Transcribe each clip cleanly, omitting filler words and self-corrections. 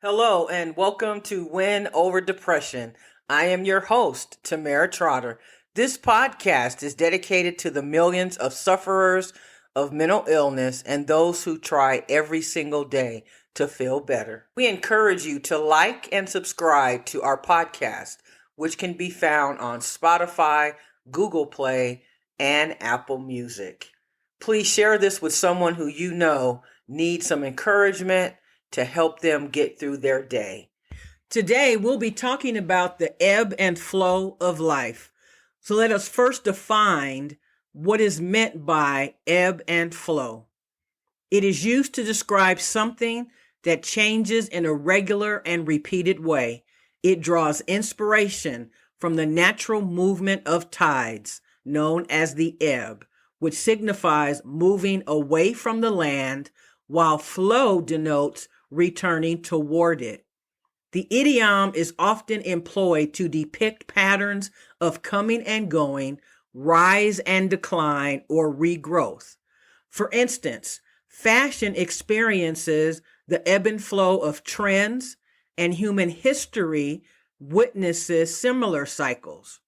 Hello and welcome to Win Over Depression. I am your host, Tamara Trotter. This podcast is dedicated to the millions of sufferers of mental illness and those who try every single day to feel better. We encourage you to like and subscribe to our podcast, which can be found on Spotify, Google Play, and Apple Music. Please share this with someone who you know needs some encouragement to help them get through their day. Today, we'll be talking about the ebb and flow of life. So let us first define what is meant by ebb and flow. It is used to describe something that changes in a regular and repeated way. It draws inspiration from the natural movement of tides, known as the ebb, which signifies moving away from the land, while flow denotes returning toward it. The idiom is often employed to depict patterns of coming and going, rise and decline, or regrowth. For instance, fashion experiences the ebb and flow of trends, and human history witnesses similar cycles.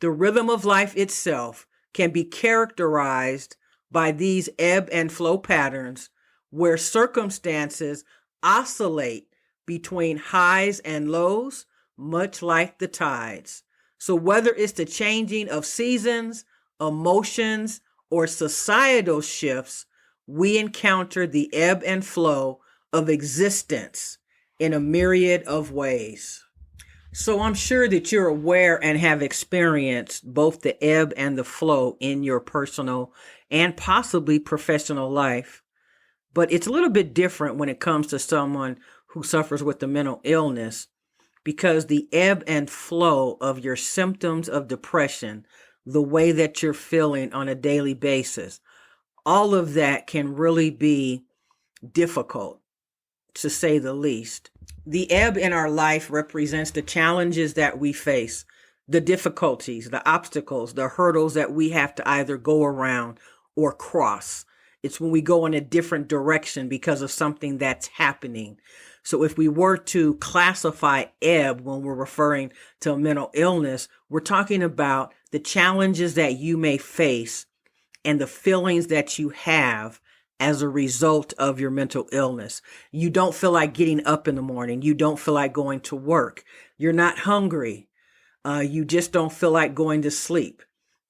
The rhythm of life itself can be characterized by these ebb and flow patterns, where circumstances oscillate between highs and lows, much like the tides. So whether it's the changing of seasons, emotions, or societal shifts, we encounter the ebb and flow of existence in a myriad of ways. So I'm sure that you're aware and have experienced both the ebb and the flow in your personal and possibly professional life. But it's a little bit different when it comes to someone who suffers with a mental illness, because the ebb and flow of your symptoms of depression, the way that you're feeling on a daily basis, all of that can really be difficult, to say the least. The ebb in our life represents the challenges that we face, the difficulties, the obstacles, the hurdles that we have to either go around or cross. It's when we go in a different direction because of something that's happening. So if we were to classify ebb when we're referring to a mental illness, we're talking about the challenges that you may face and the feelings that you have as a result of your mental illness. You don't feel like getting up in the morning. You don't feel like going to work. You're not hungry. You just don't feel like going to sleep.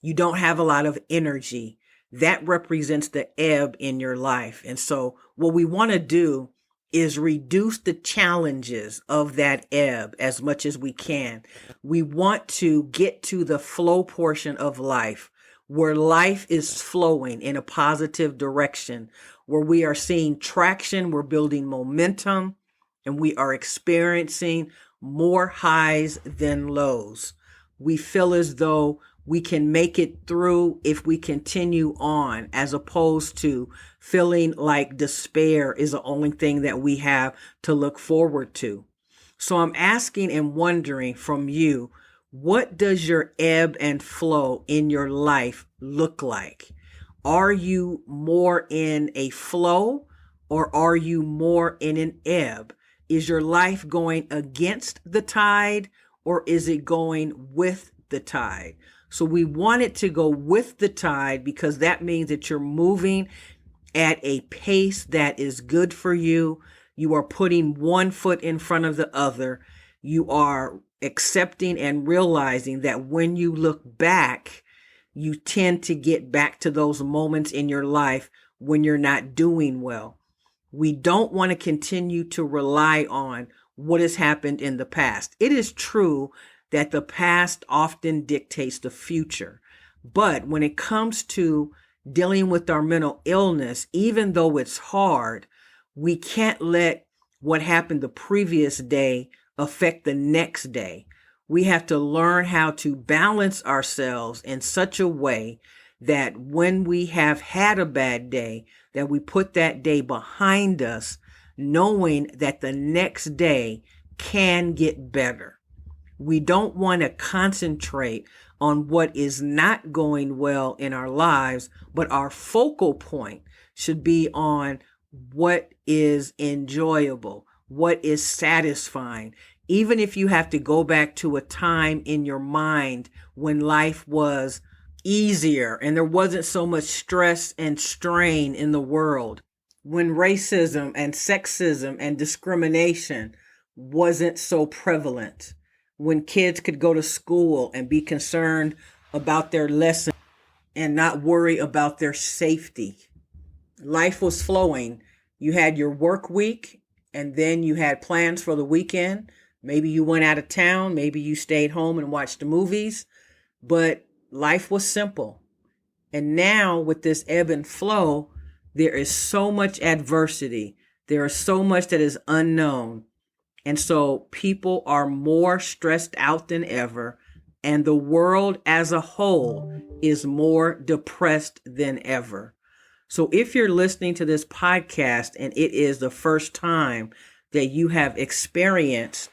You don't have a lot of energy. That represents the ebb in your life. And so what we want to do is reduce the challenges of that ebb as much as we can. We want to get to the flow portion of life, where life is flowing in a positive direction, where we are seeing traction, we're building momentum, and we are experiencing more highs than lows. We feel as though we can make it through if we continue on, as opposed to feeling like despair is the only thing that we have to look forward to. So I'm asking and wondering from you, what does your ebb and flow in your life look like? Are you more in a flow, or are you more in an ebb? Is your life going against the tide, or is it going with the tide? So we want it to go with the tide, because that means that you're moving at a pace that is good for you. You are putting one foot in front of the other. You are accepting and realizing that when you look back, you tend to get back to those moments in your life when you're not doing well. We don't want to continue to rely on what has happened in the past. It is true that the past often dictates the future. But when it comes to dealing with our mental illness, even though it's hard, we can't let what happened the previous day affect the next day. We have to learn how to balance ourselves in such a way that when we have had a bad day, that we put that day behind us, knowing that the next day can get better. We don't want to concentrate on what is not going well in our lives, but our focal point should be on what is enjoyable, what is satisfying. Even if you have to go back to a time in your mind when life was easier and there wasn't so much stress and strain in the world, when racism and sexism and discrimination wasn't so prevalent, when kids could go to school and be concerned about their lessons and not worry about their safety. Life was flowing. You had your work week, and then you had plans for the weekend. Maybe you went out of town. Maybe you stayed home and watched the movies. But life was simple. And now with this ebb and flow, there is so much adversity. There is so much that is unknown. And so people are more stressed out than ever. And the world as a whole is more depressed than ever. So if you're listening to this podcast and it is the first time that you have experienced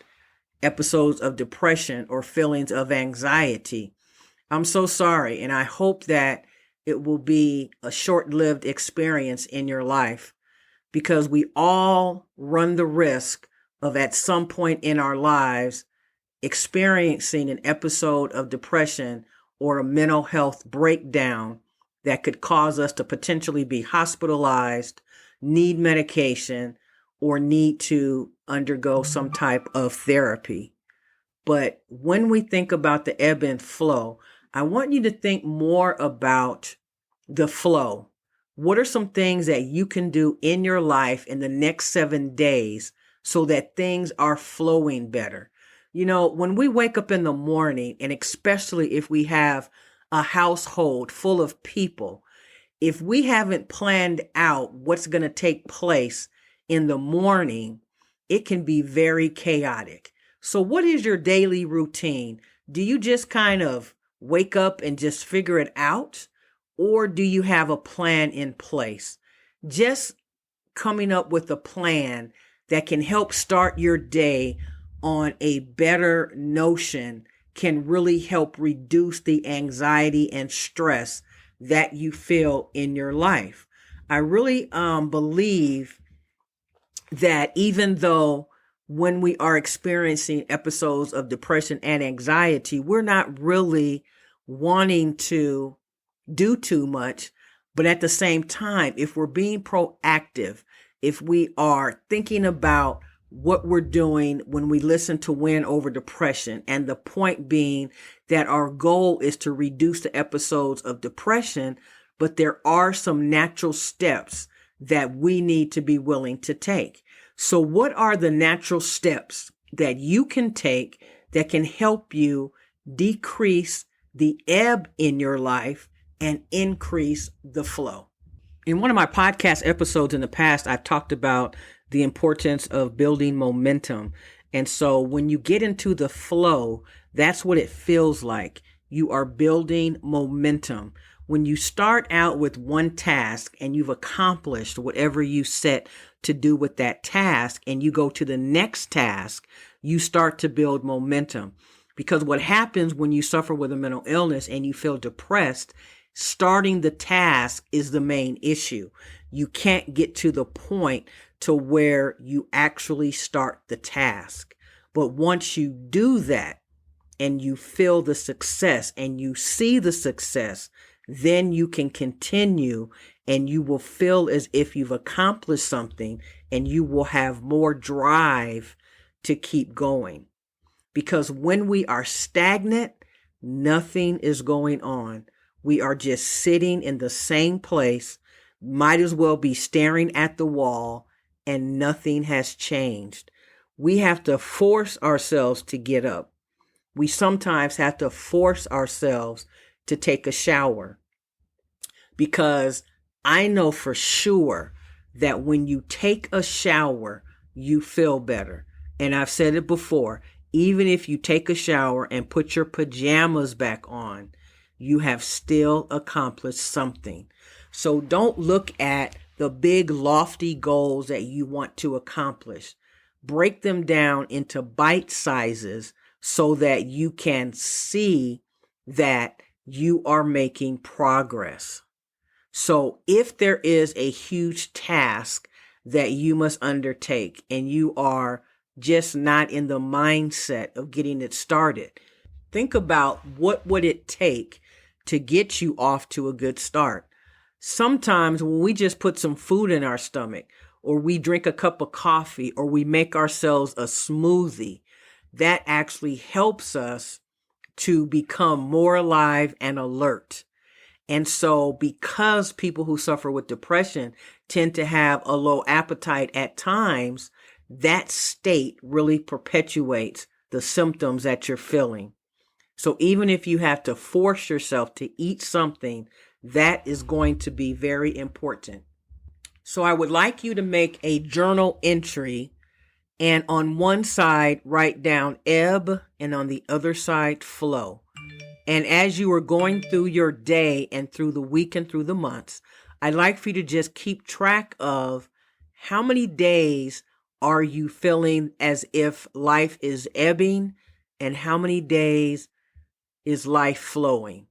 episodes of depression or feelings of anxiety, I'm so sorry. And I hope that it will be a short-lived experience in your life, because we all run the risk of at some point in our lives experiencing an episode of depression or a mental health breakdown that could cause us to potentially be hospitalized, need medication, or need to undergo some type of therapy. But when we think about the ebb and flow, I want you to think more about the flow. What are some things that you can do in your life in the next 7 days so that things are flowing better? You know, when we wake up in the morning, and especially if we have a household full of people, if we haven't planned out what's going to take place in the morning, it can be very chaotic. So what is your daily routine? Do you just kind of wake up and just figure it out? Or do you have a plan in place? Just coming up with a plan that can help start your day on a better notion can really help reduce the anxiety and stress that you feel in your life. I really believe that even though when we are experiencing episodes of depression and anxiety, we're not really wanting to do too much, but at the same time, if we're being proactive, if we are thinking about what we're doing when we listen to Win Over Depression, and the point being that our goal is to reduce the episodes of depression, but there are some natural steps that we need to be willing to take. So what are the natural steps that you can take that can help you decrease the ebb in your life and increase the flow? In one of my podcast episodes in the past, I've talked about the importance of building momentum. And so when you get into the flow, that's what it feels like. You are building momentum. When you start out with one task and you've accomplished whatever you set to do with that task, and you go to the next task, you start to build momentum. Because what happens when you suffer with a mental illness and you feel depressed, starting the task is the main issue. You can't get to the point to where you actually start the task. But once you do that and you feel the success and you see the success, then you can continue and you will feel as if you've accomplished something, and you will have more drive to keep going. Because when we are stagnant, nothing is going on. We are just sitting in the same place, might as well be staring at the wall, and nothing has changed. We have to force ourselves to get up. We sometimes have to force ourselves to take a shower, because I know for sure that when you take a shower, you feel better. And I've said it before, even if you take a shower and put your pajamas back on, you have still accomplished something. So don't look at the big lofty goals that you want to accomplish. Break them down into bite sizes so that you can see that you are making progress. So if there is a huge task that you must undertake, and you are just not in the mindset of getting it started. Think about what would it take to get you off to a good start. Sometimes when we just put some food in our stomach, or we drink a cup of coffee, or we make ourselves a smoothie, that actually helps us to become more alive and alert. And so because people who suffer with depression tend to have a low appetite at times, that state really perpetuates the symptoms that you're feeling. So even if you have to force yourself to eat something, that is going to be very important. So I would like you to make a journal entry, and on one side write down ebb and on the other side flow. And as you are going through your day and through the week and through the months, I'd like for you to just keep track of how many days are you feeling as if life is ebbing, and how many days is life flowing.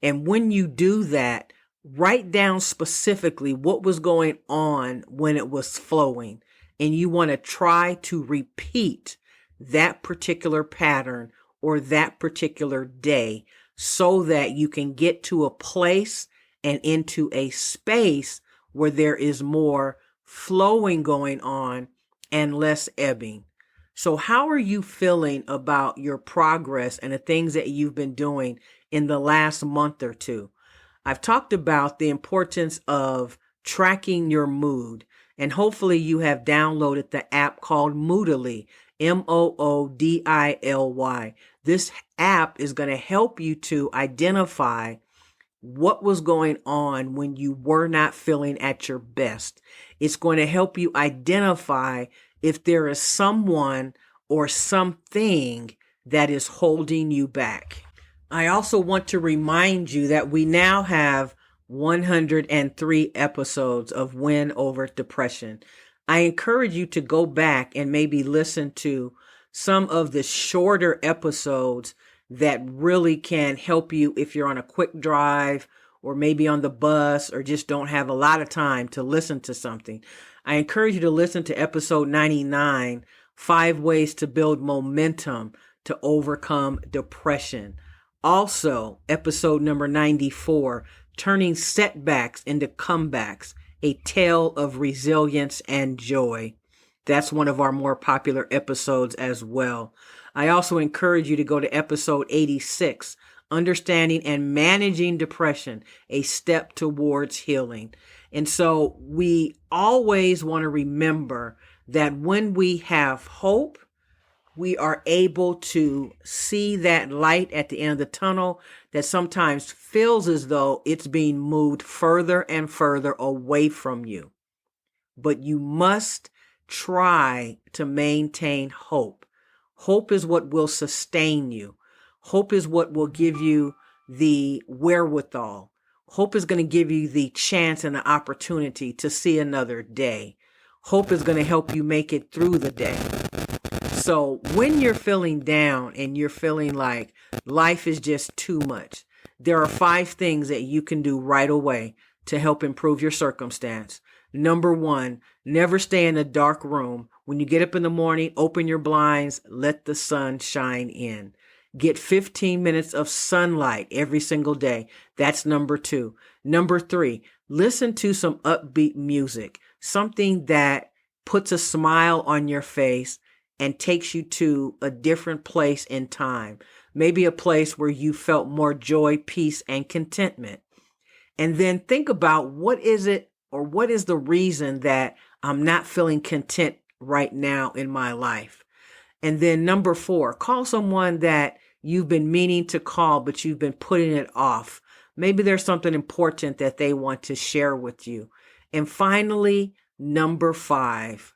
And when you do that, write down specifically what was going on when it was flowing. And you want to try to repeat that particular pattern or that particular day so that you can get to a place and into a space where there is more flowing going on and less ebbing. So how are you feeling about your progress and the things that you've been doing in the last month or two? I've talked about the importance of tracking your mood, and hopefully you have downloaded the app called Moodily, Moodily. This app is going to help you to identify what was going on when you were not feeling at your best. It's going to help you identify if there is someone or something that is holding you back. I also want to remind you that we now have 103 episodes of Win Over Depression. I encourage you to go back and maybe listen to some of the shorter episodes that really can help you if you're on a quick drive or maybe on the bus or just don't have a lot of time to listen to something. I encourage you to listen to episode 99, 5 Ways to Build Momentum to Overcome Depression. Also, episode number 94, Turning Setbacks into Comebacks, a Tale of Resilience and Joy. That's one of our more popular episodes as well. I also encourage you to go to episode 86, Understanding and Managing Depression, a Step Towards Healing. And so we always want to remember that when we have hope, we are able to see that light at the end of the tunnel that sometimes feels as though it's being moved further and further away from you. But you must try to maintain hope. Hope is what will sustain you. Hope is what will give you the wherewithal. Hope is going to give you the chance and the opportunity to see another day. Hope is going to help you make it through the day. So when you're feeling down and you're feeling like life is just too much, there are 5 things that you can do right away to help improve your circumstance. Number 1, never stay in a dark room. When you get up in the morning, open your blinds, let the sun shine in. Get 15 minutes of sunlight every single day. That's number 2. Number 3, listen to some upbeat music, something that puts a smile on your face and takes you to a different place in time. Maybe a place where you felt more joy, peace, and contentment. And then think about what is it or what is the reason that I'm not feeling content right now in my life. And then number 4, call someone that you've been meaning to call, but you've been putting it off. Maybe there's something important that they want to share with you. And finally, number 5,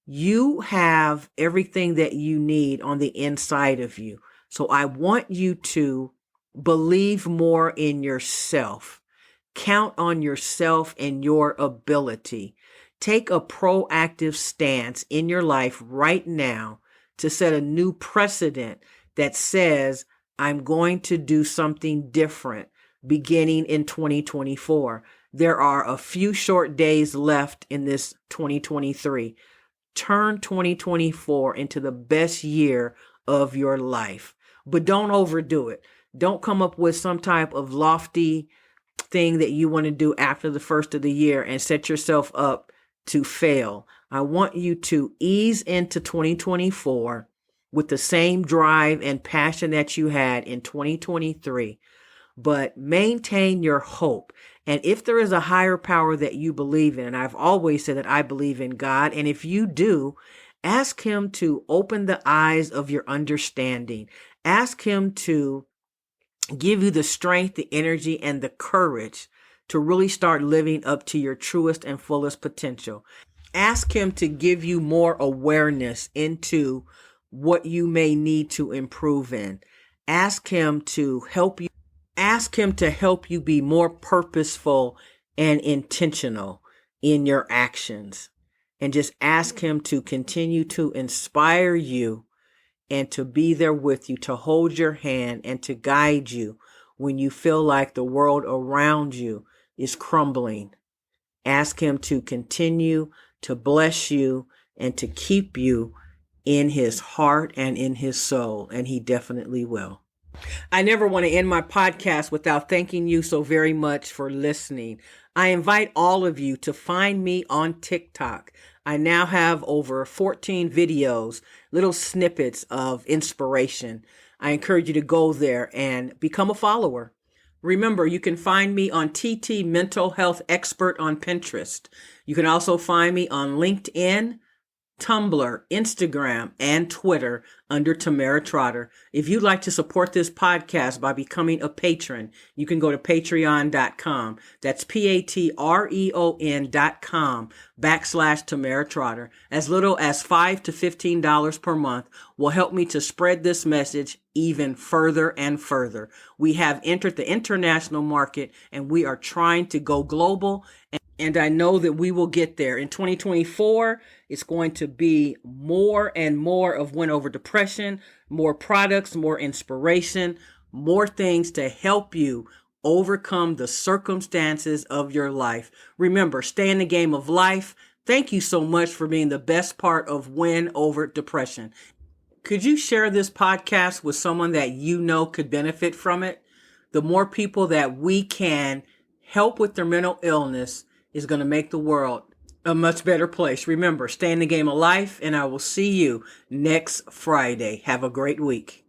you have everything that you need on the inside of you. So I want you to believe more in yourself. Count on yourself and your ability. Take a proactive stance in your life right now to set a new precedent that says, I'm going to do something different. beginning in 2024. There are a few short days left in this 2023. Turn 2024 into the best year of your life, but don't overdo it. Don't come up with some type of lofty thing that you want to do after the first of the year and set yourself up to fail. I want you to ease into 2024 with the same drive and passion that you had in 2023, but maintain your hope. And if there is a higher power that you believe in, and I've always said that I believe in God, and if you do, ask him to open the eyes of your understanding. Ask him to give you the strength, the energy, and the courage to really start living up to your truest and fullest potential. Ask him to give you more awareness into what you may need to improve in. Ask him to help you. Ask him to help you be more purposeful and intentional in your actions. And just ask him to continue to inspire you and to be there with you, to hold your hand and to guide you when you feel like the world around you is crumbling. Ask him to continue to bless you and to keep you in his heart and in his soul, and he definitely will. I never want to end my podcast without thanking you so very much for listening. I invite all of you to find me on TikTok. I now have over 14 videos, little snippets of inspiration. I encourage you to go there and become a follower. Remember, you can find me on TT Mental Health Expert on Pinterest. You can also find me on LinkedIn, Tumblr, Instagram, and Twitter under Tamara Trotter. If you'd like to support this podcast by becoming a patron, you can go to patreon.com. That's patreon.com/Tamara Trotter. As little as $5 to $15 per month will help me to spread this message even further and further. We have entered the international market and we are trying to go global. And I know that we will get there. In 2024, it's going to be more and more of Win Over Depression, more products, more inspiration, more things to help you overcome the circumstances of your life. Remember, stay in the game of life. Thank you so much for being the best part of Win Over Depression. Could you share this podcast with someone that you know could benefit from it? The more people that we can help with their mental illness is going to make the world a much better place. Remember, stay in the game of life, and I will see you next Friday. Have a great week.